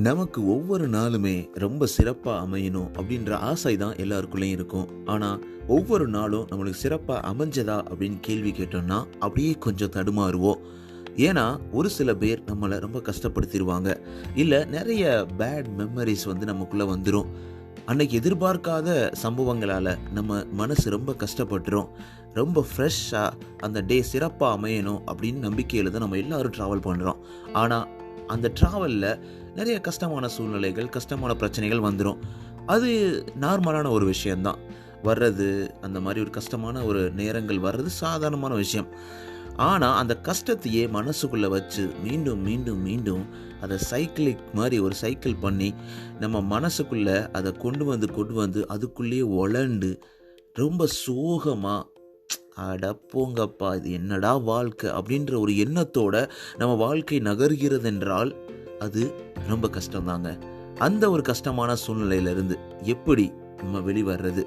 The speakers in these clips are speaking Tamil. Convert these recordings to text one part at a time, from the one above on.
நமக்கு ஒவ்வொரு நாளுமே ரொம்ப சிறப்பாக அமையணும் அப்படின்ற ஆசை தான் எல்லாருக்குள்ளேயும் இருக்கும். ஆனால் ஒவ்வொரு நாளும் நம்மளுக்கு சிறப்பாக அமைஞ்சதா அப்படின்னு கேள்வி கேட்டோம்னா அப்படியே கொஞ்சம் தடுமாறுவோம். ஏன்னா ஒரு சில பேர் நம்மளை ரொம்ப கஷ்டப்படுத்திடுவாங்க. இல்லை நிறைய பேட் மெமரிஸ் நமக்குள்ளே வந்துடும். அன்னைக்கு எதிர்பார்க்காத சம்பவங்களால் நம்ம மனசு ரொம்ப கஷ்டப்பட்டுரும். ரொம்ப ஃப்ரெஷ்ஷாக அந்த டே சிறப்பாக அமையணும் அப்படின்னு நம்பிக்கையில் தான் நம்ம எல்லோரும் ட்ராவல் பண்ணுறோம். ஆனால் அந்த ட்ராவலில் நிறைய கஷ்டமான சூழ்நிலைகள், கஷ்டமான பிரச்சனைகள் வந்துடும். அது நார்மலான ஒரு விஷயந்தான். வர்றது, அந்த மாதிரி ஒரு கஷ்டமான ஒரு நேரங்கள் வர்றது சாதாரணமான விஷயம். ஆனால் அந்த கஷ்டத்தையே மனசுக்குள்ளே வச்சு மீண்டும் மீண்டும் மீண்டும் அதை சைக்கிளிக் மாதிரி ஒரு சைக்கிள் பண்ணி நம்ம மனசுக்குள்ளே அதை கொண்டு வந்து அதுக்குள்ளேயே உழண்டு ரொம்ப சோகமாக அடப்போங்கப்பா இது என்னடா வாழ்க்கை அப்படின்ற ஒரு எண்ணத்தோட நம்ம வாழ்க்கை நகர்கிறது என்றால் அது ரொம்ப கஷ்டம்தாங்க. அந்த ஒரு கஷ்டமான சூழ்நிலையிலிருந்து எப்படி நம்ம வெளிவர்றது?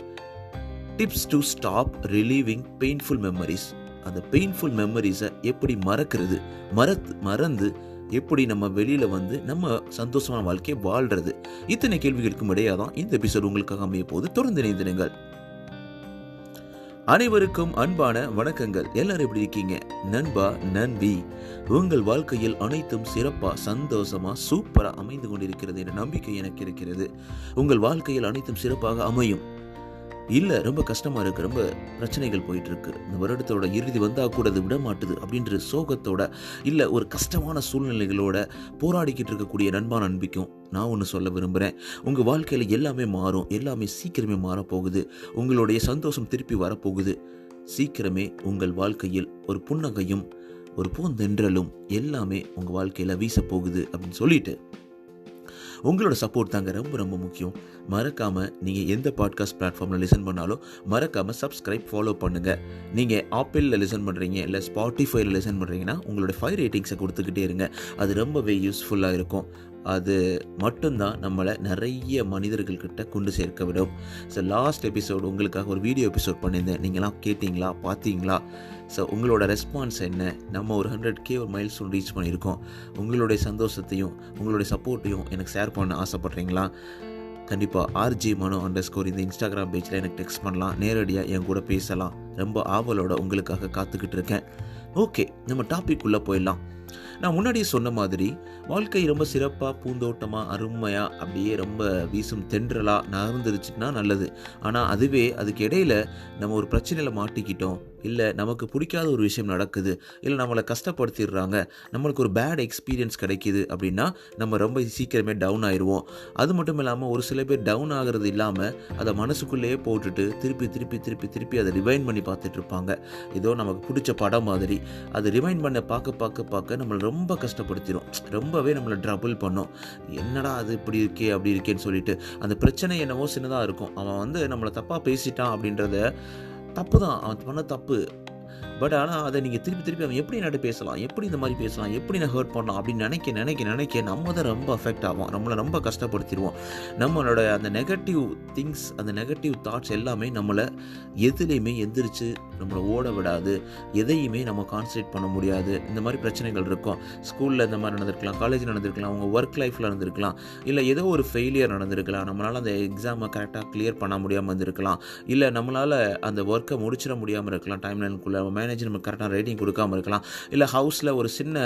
Tips to stop reliving painful memories. அந்த பெயின்ஃபுல் மெமரிஸை எப்படி மறக்கிறது, மறந்து எப்படி நம்ம வெளியில நம்ம சந்தோஷமான வாழ்க்கையை வாழ்றது? இத்தனை கேள்விகளுக்கும் இடையே தான் இந்த எபிசோட் உங்களுக்காக அமைய போது. தொடர்ந்து இணைந்திருங்கள். அனைவருக்கும் அன்பான வணக்கங்கள். எல்லாரும் எப்படி இருக்கீங்க? நண்பா, நண்பி, உங்கள் வாழ்க்கையில் அனைத்தும் சிறப்பா, சந்தோஷமா, சூப்பரா அமைந்து கொண்டிருக்கிறது என்ற நம்பிக்கை எனக்கு இருக்கிறது. உங்கள் வாழ்க்கையில் அனைத்தும் சிறப்பாக அமையும். இல்லை ரொம்ப கஷ்டமாக இருக்குது, ரொம்ப பிரச்சனைகள் போயிட்டுருக்கு, இந்த வருடத்தோட இறுதி வந்தால் கூட அது விட மாட்டுது அப்படின்ற சோகத்தோட, இல்லை ஒரு கஷ்டமான சூழ்நிலைகளோட போராடிக்கிட்டு இருக்கக்கூடிய நண்பா, நண்பிக்கும் நான் ஒன்று சொல்ல விரும்புகிறேன். உங்கள் வாழ்க்கையில் எல்லாமே மாறும், எல்லாமே சீக்கிரமே மாறப்போகுது. உங்களுடைய சந்தோஷம் திருப்பி வரப்போகுது. சீக்கிரமே உங்கள் வாழ்க்கையில் ஒரு புன்னகையும் ஒரு பூந்தென்றலும் எல்லாமே உங்கள் வாழ்க்கையில் வீசப்போகுது அப்படின்னு சொல்லிட்டு, உங்களோட சப்போர்ட் தாங்க ரொம்ப ரொம்ப முக்கியம். மறக்காமல் நீங்கள் எந்த பாட்காஸ்ட் பிளாட்ஃபார்மில் லிசன் பண்ணாலும் மறக்காமல் சப்ஸ்கிரைப், ஃபாலோ பண்ணுங்கள். நீங்கள் ஆப்பிளில் லிசன் பண்ணுறீங்க, இல்லை ஸ்பாட்டிஃபைல லிசன் பண்ணுறீங்கன்னா உங்களோட 5 ரேட்டிங்ஸை கொடுத்துக்கிட்டே இருங்க. அது ரொம்பவே யூஸ்ஃபுல்லாக இருக்கும். அது மட்டும்தான் நம்மளை நிறைய மனிதர்கள்கிட்ட கொண்டு சேர்க்க விடும். ஸோ லாஸ்ட் எபிசோடு உங்களுக்காக ஒரு வீடியோ எபிசோட் பண்ணியிருந்தேன். நீங்களாம் கேட்டிங்களா, பார்த்தீங்களா? ஸோ உங்களோட ரெஸ்பான்ஸ் என்ன? நம்ம ஒரு 100K ஒரு மைல்ஸ்டோன் ரீச் பண்ணியிருக்கோம். உங்களுடைய சந்தோஷத்தையும் உங்களுடைய சப்போர்ட்டையும் எனக்கு ஷேர் பண்ண ஆசைப்பட்றீங்களா? கண்டிப்பாக RJ Mano_ இந்த இன்ஸ்டாகிராம் பேஜில் எனக்கு டெக்ஸ்ட் பண்ணலாம். நேரடியாக என் கூட பேசலாம். ரொம்ப ஆவலோட உங்களுக்காக காத்துக்கிட்டு இருக்கேன். ஓகே, நம்ம டாபிக் உள்ளே போயிடலாம். நான் முன்னாடியே சொன்ன மாதிரி வாழ்க்கை ரொம்ப சிறப்பாக, பூந்தோட்டமாக, அருமையாக, அப்படியே ரொம்ப வீசும் தென்றலாக நகர்ந்துருச்சுன்னா நல்லது. ஆனால் அதுவே அதுக்கு இடையில் நம்ம ஒரு பிரச்சனையில் மாட்டிக்கிட்டோம், இல்லை நமக்கு பிடிக்காத ஒரு விஷயம் நடக்குது, இல்லை நம்மளை கஷ்டப்படுத்திடுறாங்க, நம்மளுக்கு ஒரு பேட் எக்ஸ்பீரியன்ஸ் கிடைக்கிது அப்படின்னா நம்ம ரொம்ப சீக்கிரமே டவுன் ஆயிடுவோம். அது மட்டும் இல்லாமல் ஒரு சில பேர் டவுன் ஆகிறது இல்லாமல் அதை மனசுக்குள்ளேயே போட்டுட்டு திருப்பி திருப்பி திருப்பி திருப்பி அதை ரிவைண்ட் பண்ணி பார்த்துட்டு இருப்பாங்க. ஏதோ நமக்கு பிடிச்ச படம் மாதிரி அதை ரிவைண்ட் பண்ண பார்க்க நம்மளை ரொம்ப கஷ்டப்படுத்திடும். ரொம்பவே நம்மளை ட்ரபிள் பண்ணும். என்னடா அது இப்படி இருக்கே அப்படி இருக்கேன்னு சொல்லிட்டு அந்த பிரச்சனை என்னவோ சின்னதாக இருக்கும். அவன் நம்மளை தப்பாக பேசிட்டான் அப்படின்றத தப்பு தான், அவன் பண்ண தப்பு. பட் ஆனால் அதை நீங்கள் திருப்பி அவன் எப்படி என்கிட்ட பேசலாம், எப்படி இந்த மாதிரி பேசலாம், எப்படி நான் ஹர்ட் பண்ணலாம் அப்படின்னு நினைக்க நம்ம தான் ரொம்ப அஃபெக்ட் ஆகும். நம்மளை ரொம்ப கஷ்டப்படுத்திடுவோம். நம்மளோட அந்த நெகட்டிவ் திங்ஸ், அந்த நெகட்டிவ் தாட்ஸ் எல்லாமே நம்மளை எதுலேயுமே எந்திரிச்சு நம்மளை ஓட விடாது. எதையுமே நம்ம கான்சன்ட்ரேட் பண்ண முடியாது. இந்த மாதிரி பிரச்சனைகள் இருக்கும். ஸ்கூலில் இந்த மாதிரி நடந்திருக்கலாம், காலேஜில் நடந்திருக்கலாம், அவங்க ஒர்க் லைஃப்பில் நடந்திருக்கலாம், இல்லை ஏதோ ஒரு ஃபெயிலியர் நடந்திருக்கலாம், நம்மளால் அந்த எக்ஸாமை கரெக்டாக கிளியர் பண்ண முடியாமல் இருந்திருக்கலாம், இல்லை நம்மளால் அந்த ஒர்க்கை முடிச்சிட முடியாமல் இருக்கலாம், டைம் லைனுக்குள்ளே மேனேஜர் நம்ம கரெக்டாக ரேட்டிங் கொடுக்காமல் இருக்கலாம், இல்லை ஹவுஸில் ஒரு சின்ன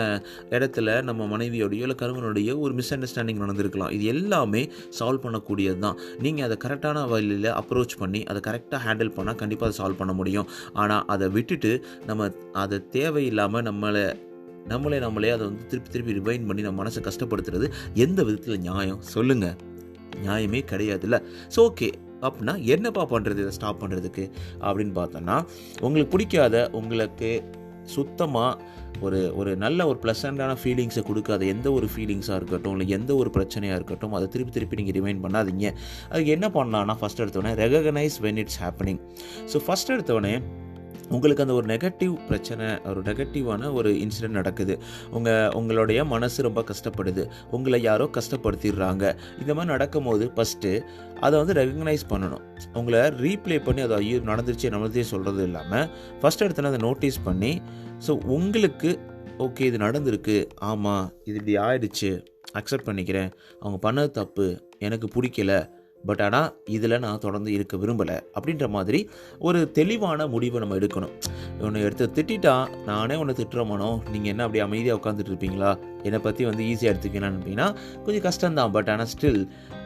இடத்துல நம்ம மனைவியோடையோ இல்லை கணவனுடைய ஒரு மிஸ் அண்டர்ஸ்டாண்டிங் நடந்திருக்கலாம். இது எல்லாமே சால்வ் பண்ணக்கூடியது தான். நீங்கள் அதை கரெக்டான வழியில் அப்ரோச் பண்ணி அதை கரெக்டாக ஹேண்டில் பண்ணால் கண்டிப்பாக அதை சால்வ் பண்ண முடியும். ஆனால் அதை விட்டுட்டு நம்ம அதை தேவையில்லாமல் நம்மளே அதை திருப்பி ரிவைண்ட் பண்ணி நம்ம மனசை கஷ்டப்படுத்துறது எந்த விதத்தில் நியாயம் சொல்லுங்கள்? நியாயமே கிடையாதுல்ல. ஸோ ஓகே, அப்படின்னா என்னப்பா பண்ணுறது இதை ஸ்டாப் பண்ணுறதுக்கு அப்படின்னு பார்த்தோன்னா, உங்களுக்கு பிடிக்காத, உங்களுக்கு சுத்தமாக ஒரு நல்ல ஒரு ப்ளசண்டான ஃபீலிங்ஸை கொடுக்காத எந்த ஒரு ஃபீலிங்ஸாக இருக்கட்டும், இல்லை எந்த ஒரு பிரச்சனையாக இருக்கட்டும், அதை திருப்பி நீங்கள் ரிமைண்ட் பண்ணாதீங்க. அதுக்கு என்ன பண்ணலான்னா, ஃபஸ்ட் எடுத்தோடனே recognise when it's happening. So first எடுத்தோடனே உங்களுக்கு அந்த ஒரு நெகட்டிவ் பிரச்சனை, ஒரு நெகட்டிவான ஒரு இன்சிடென்ட் நடக்குது, உங்களுடைய மனசு ரொம்ப கஷ்டப்படுது, உங்களை யாரோ கஷ்டப்படுத்திடுறாங்க. இந்த மாதிரி நடக்கும் போது ஃபஸ்ட்டு அதை ரெகக்னைஸ் பண்ணணும். உங்களை ரீப்ளே பண்ணி அதை ஐயோ நடந்துருச்சே சொல்கிறது இல்லாமல் ஃபஸ்ட் இடத்துல அதை நோட்டீஸ் பண்ணி, ஸோ உங்களுக்கு ஓகே இது நடந்திருக்கு, ஆமாம் இது இப்படி ஆயிடுச்சு, அக்செப்ட் பண்ணிக்கிறேன், அவங்க பண்ணது தப்பு, எனக்கு பிடிக்கல, பட் ஆனால் இதில் நான் தொடர்ந்து இருக்க விரும்பலை அப்படின்ற மாதிரி ஒரு தெளிவான முடிவை நம்ம எடுக்கணும். ஒன்று எடுத்து திட்டான், நானே ஒன்று திட்டுறோமானோ, நீங்கள் என்ன அப்படியே அமைதியாக உட்காந்துட்டு இருப்பீங்களா, என்னை பற்றி ஈஸியாக எடுத்துக்கலான்னு இருப்பீங்கன்னா கொஞ்சம் கஷ்டம்தான். பட் ஆனால் ஸ்டில்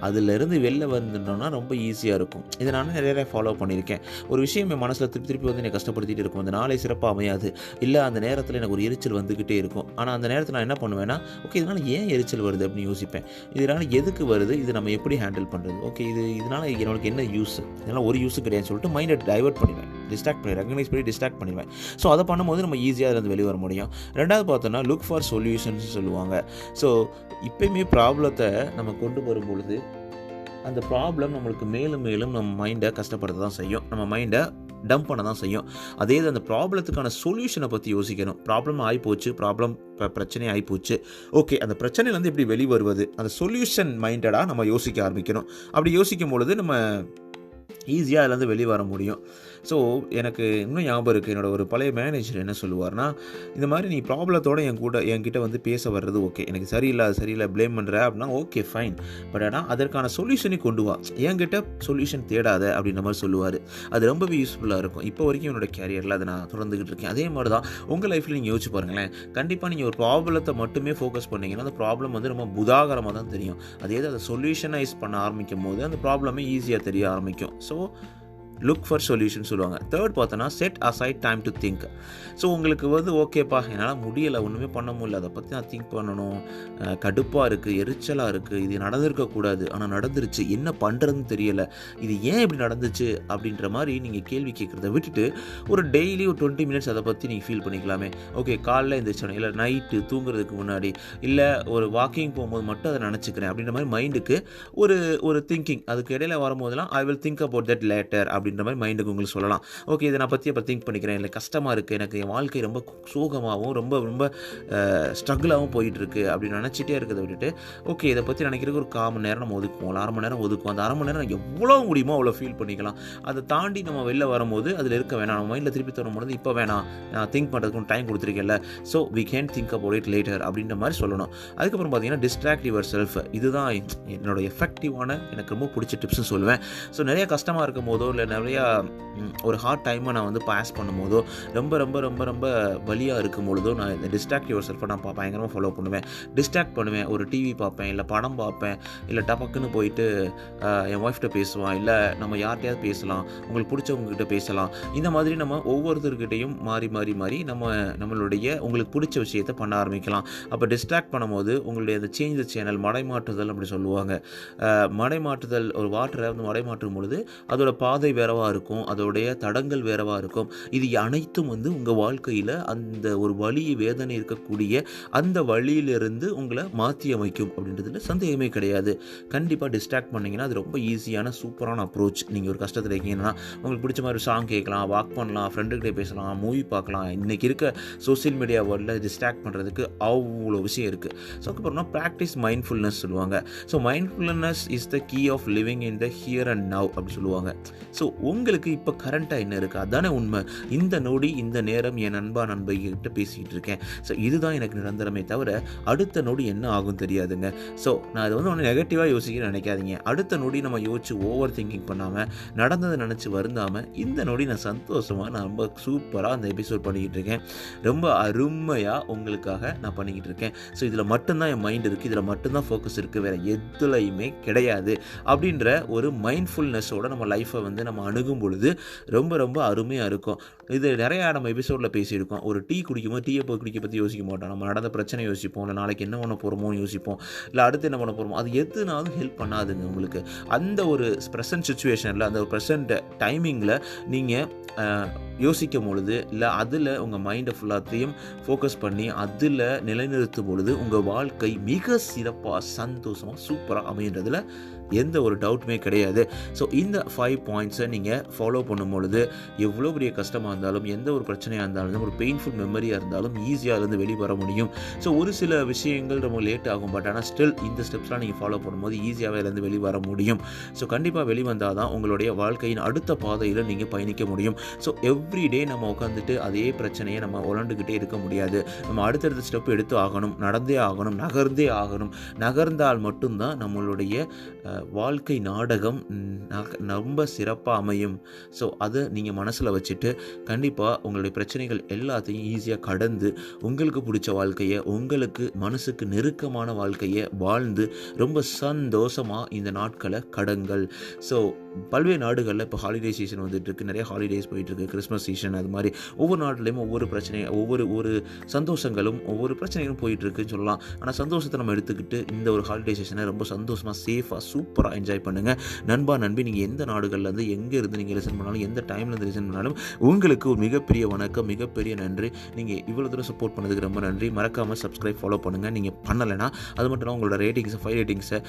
அதிலிருந்து வெளில வந்துட்டோம்னா ரொம்ப ஈஸியாக இருக்கும். இதை நான் நிறைய ஃபாலோ பண்ணியிருக்கேன். ஒரு விஷயம் என் மனசில் திருப்பி திருப்பி என்னை கஷ்டப்படுத்திகிட்டு இருக்கும். அந்த நாளை சிறப்பாக அமையாது, இல்லை அந்த நேரத்தில் எனக்கு ஒரு எரிச்சல் வந்துக்கிட்டே இருக்கும். ஆனால் அந்த நேரத்தில் நான் என்ன பண்ணுவேன்னா, ஓகே இதனால் ஏன் எரிச்சல் வருது அப்படின்னு யோசிப்பேன். இதனால் எதுக்கு வருது, இது நம்ம எப்படி ஹேண்டில் பண்ணுறது, ஓகே இதனால் எனக்கு என்ன யூஸ், இதனால் ஒரு யூஸும் கிடையாதுன்னு சொல்லிட்டு மைண்டை டைவர்ட் பண்ணிடுவேன், டிஸ்ட்ராக்ட் பண்ணி ரெகனைஸ் பண்ணி டிஸ்ட்ராக்ட் பண்ணிடுவேன். ஸோ அதை பண்ணும்போது நம்ம ஈஸியாக அதில் வெளியே வர முடியும். ரெண்டாவது பார்த்தோன்னா லுக் ஃபார் சொல்யூஷன்ஸ் சொல்லுவாங்க. ஸோ இப்போயுமே ப்ராப்ளத்தை நம்ம கொண்டு வரும்பொழுது அந்த ப்ராப்ளம் நம்மளுக்கு மேலும் மேலும் நம்ம மைண்டை கஷ்டப்படுத்த தான் செய்யும், நம்ம மைண்டை டம்ப் பண்ண தான் செய்யும். அதே அந்த ப்ராப்ளத்துக்கான சொல்யூஷனை பற்றி யோசிக்கணும். ப்ராப்ளம் ஆகிப்போச்சு, பிரச்சனை ஆகிப்போச்சு, ஓகே அந்த பிரச்சனையிலேருந்து எப்படி வெளிவருவது, அந்த சொல்யூஷன் மைண்டடாக நம்ம யோசிக்க ஆரம்பிக்கணும். அப்படி யோசிக்கும் பொழுது நம்ம ஈஸியாக அதுலேருந்து வெளியே வர முடியும். ஸோ எனக்கு இன்னும் ஞாபகம் இருக்குது, என்னோடய ஒரு பழைய மேனேஜர் என்ன சொல்லுவார்னா, இந்த மாதிரி நீ ப்ராப்ளத்தோடு என்கிட்ட பேச வர்றது ஓகே, எனக்கு சரியில்லை ப்ளேம் பண்ணுற அப்படின்னா ஓகே ஃபைன், பட் ஆனால் அதற்கான சொல்யூஷனை கொண்டு வா, என்கிட்ட சொல்யூஷன் தேடாத அப்படின்ற மாதிரி சொல்லுவார். அது ரொம்பவே யூஸ்ஃபுல்லாக இருக்கும். இப்போ வரைக்கும் என்னோடய கேரியரில் அதை நான் தொடர்ந்துக்கிட்டு இருக்கேன். அதே மாதிரி தான் உங்கள் லைஃப்பில் நீங்கள் யோசிச்சு பாருங்களேன். கண்டிப்பாக நீங்கள் ஒரு ப்ராப்ளத்தை மட்டுமே ஃபோக்கஸ் பண்ணிங்கன்னா அந்த ப்ராப்ளம் ரொம்ப புதாகரமாக தான் தெரியும். அதே அதை சொல்யூஷனைஸ் பண்ண ஆரம்பிக்கும் போது அந்த ப்ராப்ளமே ஈஸியாக தெரிய ஆரம்பிக்கும். ஸோ லுக் ஃபார் சொல்யூஷன் சொல்லுவாங்க. தேர்ட் பார்த்தோன்னா set aside time to think. So உங்களுக்கு ஓகேப்பா என்னால் முடியலை, ஒன்றுமே பண்ண முடியல, அதை பற்றி நான் திங்க் பண்ணணும், கடுப்பாக இருக்குது, எரிச்சலாக இருக்குது, இது நடந்திருக்கக்கூடாது ஆனால் நடந்துருச்சு, என்ன பண்ணுறதுன்னு தெரியலை, இது ஏன் இப்படி நடந்துச்சு அப்படின்ற மாதிரி நீங்கள் கேள்வி கேட்குறத விட்டுட்டு ஒரு டெய்லி ஒரு 20 மினிட்ஸ் அதை பற்றி நீங்கள் ஃபீல் பண்ணிக்கலாமே. ஓகே காலைல எழுந்திரிச்சோம், இல்லை நைட்டு தூங்குறதுக்கு முன்னாடி, இல்லை ஒரு வாக்கிங் போகும்போது மட்டும் அதை நினச்சிக்கிறேன் அப்படின்ற மாதிரி மைண்டுக்கு ஒரு திங்கிங் அதுக்கு இடையில வரும்போதெல்லாம் I will think about that later அப்படின்ற மாதிரி மைண்டுக்கு உங்களுக்கு சொல்லலாம். ஓகே இதை நான் பற்றி திங்க் பண்ணிக்கிறேன், இல்லை கஷ்டமாக இருக்குது, எனக்கு என் வாழ்க்கை ரொம்ப சோகமாகவும் ரொம்ப ஸ்ட்ரகிளாகவும் போயிட்டுருக்கு அப்படின்னு நினச்சிட்டே இருக்கிறத விட்டுட்டு ஓகே இதை பற்றி நினைக்கிறதுக்கு ஒரு 1/4 மணி நேரம் நம்ம ஒதுக்குவோம், 1/2 மணி நேரம் ஒதுக்குவோம். அந்த 1/2 மணி நேரம் எவ்வளோ முடியுமோ அவ்வளோ ஃபீல் பண்ணிக்கலாம். அதை தாண்டி நம்ம வெளில வரும்போது அதில் இருக்க வேணாம், நம்ம மைண்டில் திருப்பி தரும்போது இப்போ வேணாம், நான் திங்க் பண்ணுறதுக்கு டைம் கொடுத்துருக்கேன்ல, so we can think about it later அப்படின்ற மாதிரி சொல்லணும். அதுக்கப்புறம் பார்த்தீங்கன்னா டிஸ்ட்ராக்ட் யுவர் செல்ஃப். இதுதான் என்னோட எஃபெக்டிவான எனக்கு ரொம்ப பிடிச்ச டிப்ஸ்னு சொல்லுவேன். ஸோ நிறைய கஷ்டமாக இருக்கும் போதோ இல்லை நிறையா ஒரு ஹார்ட் டைமை நான் பாஸ் பண்ணும்போதோ ரொம்ப வலியாக இருக்கும் பொழுதோ நான் இந்த டிஸ்ட்ராக்ட் யுவர் செல்ஃபை நான் பயங்கரமாக ஃபாலோ பண்ணுவேன். டிஸ்ட்ராக்ட் பண்ணுவேன், ஒரு டிவி பார்ப்பேன், இல்லை படம் பார்ப்பேன், இல்லை டபக்குன்னு போயிட்டு என் ஒய்ஃப்கிட்ட பேசுவான், இல்லை நம்ம யார்கிட்டையாவது பேசலாம், உங்களுக்கு பிடிச்சவங்ககிட்ட பேசலாம். இந்த மாதிரி நம்ம ஒவ்வொருத்தர்கிட்டையும் மாறி நம்மளுடைய உங்களுக்கு பிடிச்ச விஷயத்தை பண்ண ஆரம்பிக்கலாம். அப்போ டிஸ்ட்ராக்ட் பண்ணும்போது உங்களுடைய அந்த சேஞ்ச் த சேனல், மடைமாற்றுதல் அப்படி சொல்லுவாங்க. மடைமாற்றுதல், ஒரு வாட்டரை மடைமாற்றும் பொழுது அதோட பாதை வேறவாக இருக்கும், அதோடைய தடங்கள் வேறவாக இருக்கும். இது அனைத்தும் உங்கள் வாழ்க்கையில் அந்த ஒரு வலி வேதனை இருக்கக்கூடிய அந்த வழியிலிருந்து உங்களை மாற்றி அமைக்கும் அப்படின்றதுல சந்தேகமே கிடையாது. கண்டிப்பாக டிஸ்ட்ராக்ட் பண்ணிங்கன்னா அது ரொம்ப ஈஸியான சூப்பரான அப்ரோச். நீங்கள் ஒரு கஷ்டத்தில் இருக்கீங்கன்னா உங்களுக்கு பிடிச்ச மாதிரி சாங் கேட்கலாம், வாக் பண்ணலாம், ஃப்ரெண்டுக்கிட்டே பேசலாம், மூவி பார்க்கலாம். இன்றைக்கி இருக்க சோசியல் மீடியா வேர்ல்டில் டிஸ்ட்ராக்ட் பண்ணுறதுக்கு அவ்வளோ விஷயம் இருக்குது. ஸோ அதுக்கப்புறம்னா ப்ராக்டிஸ் மைண்ட்ஃபுல்னஸ் சொல்லுவாங்க. So mindfulness is the key of living in the here and now அப்படி சொல்லுவாங்க. ஸோ உங்களுக்கு இப்போ கரண்ட்டாக என்ன இருக்குது அதானே உண்மை. இந்த நொடி இந்த நேரம் என் நண்பைகிட்ட பேசிக்கிட்டு இருக்கேன். ஸோ இதுதான் எனக்கு நிரந்தரமே தவிர அடுத்த நொடி என்ன ஆகும் தெரியாதுங்க. ஸோ நான் அதை ஒன்று நெகட்டிவாக யோசிக்க நினைக்காதீங்க. அடுத்த நொடி நம்ம யோசிச்சு ஓவர் திங்கிங் பண்ணாமல், நடந்ததை நினச்சி வருந்தாமல், இந்த நொடி நான் சந்தோஷமாக நான் ரொம்ப சூப்பராக அந்த எபிசோட் பண்ணிக்கிட்டு இருக்கேன். ரொம்ப அருமையாக உங்களுக்காக நான் பண்ணிக்கிட்டு இருக்கேன். ஸோ இதில் மட்டும்தான் என் மைண்ட் இருக்குது, இதில் மட்டும்தான் ஃபோக்கஸ் இருக்குது, வேறு எதுலையுமே கிடையாது அப்படின்ற ஒரு மைண்ட்ஃபுல்னஸோட நம்ம லைஃப்பை நம்ம அணுகும் பொழுது ரொம்ப அருமையாக இருக்கும். இது நிறையா நம்ம எபிசோடில் பேசியிருக்கோம். ஒரு டீ குடிக்கும்போது டீயை குடிக்க பற்றி யோசிக்க மாட்டோம், நம்ம நடந்த பிரச்சனை யோசிப்போம், இல்லை நாளைக்கு என்ன பண்ண போகிறோமோ யோசிப்போம், இல்லை அடுத்து என்ன பண்ண போகிறோமோ. அது எதுனாலும் ஹெல்ப் பண்ணாதுங்க உங்களுக்கு. அந்த ஒரு ப்ரெசன்ட் சுச்சுவேஷனில், அந்த ஒரு ப்ரெசன்ட் டைமிங்கில் நீங்கள் யோசிக்கும் பொழுது, இல்லை அதில் உங்கள் மைண்டை ஃபுல்லாத்தையும் ஃபோக்கஸ் பண்ணி அதில் நிலைநிறுத்தும் பொழுது உங்கள் வாழ்க்கை மிக சிறப்பாக சந்தோஷமாக சூப்பராக அமைன்றதில் எந்த ஒரு டவுட்டுமே கிடையாது. ஸோ இந்த 5 பாயிண்ட்ஸை நீங்கள் ஃபாலோ பண்ணும் பொழுது எவ்வளோ பெரிய கஷ்டமாக இருந்தாலும், எந்த ஒரு பிரச்சனையாக இருந்தாலும், ஒரு பெயின்ஃபுல் மெமரியாக இருந்தாலும் ஈஸியாக இருந்து வெளிவர முடியும். ஸோ ஒரு சில விஷயங்கள் ரொம்ப லேட் ஆகும், பட் ஆனால் ஸ்டில் இந்த ஸ்டெப்ஸ்லாம் நீங்கள் ஃபாலோ பண்ணும்போது ஈஸியாகவே இருந்து வெளிவர முடியும். ஸோ கண்டிப்பாக வெளிவந்தால் தான் உங்களுடைய வாழ்க்கையின் அடுத்த பாதையில் நீங்கள் பயணிக்க முடியும். ஸோ எவ்ரிடே நம்ம உட்காந்துட்டு அதே பிரச்சனையை நம்ம உழண்டுக்கிட்டே இருக்க முடியாது. நம்ம அடுத்தடுத்த ஸ்டெப் எடுத்து ஆகணும், நடந்தே ஆகணும், நகர்ந்தே ஆகணும். நகர்ந்தால் மட்டும்தான் நம்மளுடைய வாழ்க்கை நாடகம் ரொம்ப சிறப்பாக அமையும். ஸோ அதை நீங்கள் மனசில் வச்சுட்டு கண்டிப்பாக உங்களுடைய பிரச்சனைகள் எல்லாத்தையும் ஈஸியாக கடந்து உங்களுக்கு பிடிச்ச வாழ்க்கையை, உங்களுக்கு மனசுக்கு நெருக்கமான வாழ்க்கையை வாழ்ந்து ரொம்ப சந்தோஷமாக இந்த நாட்களை கடங்கள். ஸோ பல்வேறு நாடுகளில் இப்போ ஹாலிடே சீசன் வந்துட்டுருக்கு, நிறைய ஹாலிடேஸ் போயிட்டுருக்கு, கிறிஸ்மஸ் சீசன், அது மாதிரி ஒவ்வொரு நாட்டிலையும் ஒவ்வொரு பிரச்சனை, ஒவ்வொரு சந்தோஷங்களும் ஒவ்வொரு பிரச்சனைகளும் போயிட்டுருக்குன்னு சொல்லலாம். ஆனால் சந்தோஷத்தை நம்ம எடுத்துக்கிட்டு இந்த ஒரு ஹாலிடே சீசனை ரொம்ப சந்தோஷமாக, சேஃபாக, சூப்பராக என்ஜாய் பண்ணுங்கள். நண்பா நண்பி, நீங்கள் எந்த நாடுகள்லேருந்து எங்கே இருந்து நீங்கள் லிசன் பண்ணாலும், எந்த டைம்லேருந்து லிசன் பண்ணாலும் உங்களுக்கு ஒரு மிகப்பெரிய வணக்கம், மிகப்பெரிய நன்றி. நீங்கள் இவ்வளோ தூரம் சப்போர்ட் பண்ணதுக்கு ரொம்ப நன்றி. மறக்காமல் சப்ஸ்கிரைப், ஃபாலோ பண்ணுங்கள். நீங்கள் பண்ணலைன்னா அது மட்டும் இல்லாமல் உங்களோட ரேட்டிங்ஸை 5 ரேட்டிங்ஸை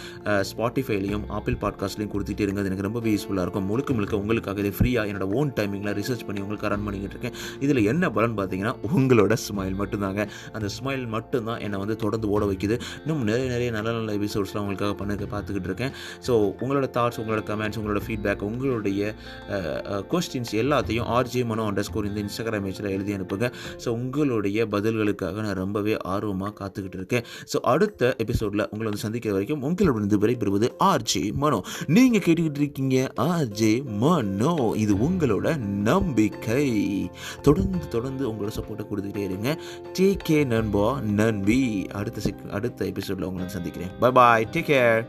ஸ்பாட்டிஃபைலையும் ஆப்பிள் பாட்காஸ்ட்லையும் கொடுத்துட்டே இருங்க. அது எனக்கு ரொம்ப யூஸ்ஃபுல்லாக இருக்கும். முழுக்க உங்களுக்காக இதை ஃப்ரீயாக என்னோட ஓன் டைமிங்கில் ரிசர்ச் பண்ணி உங்களுக்கு ரன் பண்ணிக்கிட்டு இருக்கேன். இதில் என்ன பலன் பார்த்தீங்கன்னா உங்களோட ஸ்மைல் மட்டும்தாங்க. அந்த ஸ்மைல் மட்டும்தான் என்னை வந்து தொடர்ந்து ஓட வைக்குது. இன்னும் நிறைய நல்ல எபிசோட்ஸ்லாம் உங்களுக்காக பார்த்துக்கிட்டு இருக்கேன். ஸோ உங்களோட தாட்ஸ், உங்களோட கமெண்ட்ஸ், உங்களோட ஃபீட்பேக், உங்களுடைய கொஸ்டின்ஸ் எல்லாத்தையும் RJ_Mano_ இந்த இன்ஸ்டாகிராம் பேஜில் எழுதி அனுப்புங்க. ஸோ உங்களுடைய பதில்களுக்காக நான் ரொம்பவே ஆர்வமாக காத்துக்கிட்டு இருக்கேன். ஸோ அடுத்த எபிசோடில் உங்களை வந்து சந்திக்கிற வரைக்கும் உங்களோட விடைபெறுவது RJ_Mano. நீங்கள் கேட்டுக்கிட்டு இருக்கீங்க RJ_Mano. இது உங்களோட நம்பிக்கை. தொடர்ந்து உங்களோட சப்போர்ட்டை கொடுத்துக்கிட்டே இருங்க. டேக் கேர் நண்பா நண்பி. அடுத்த எபிசோடில் உங்களை சந்திக்கிறேன். Bye bye, take care.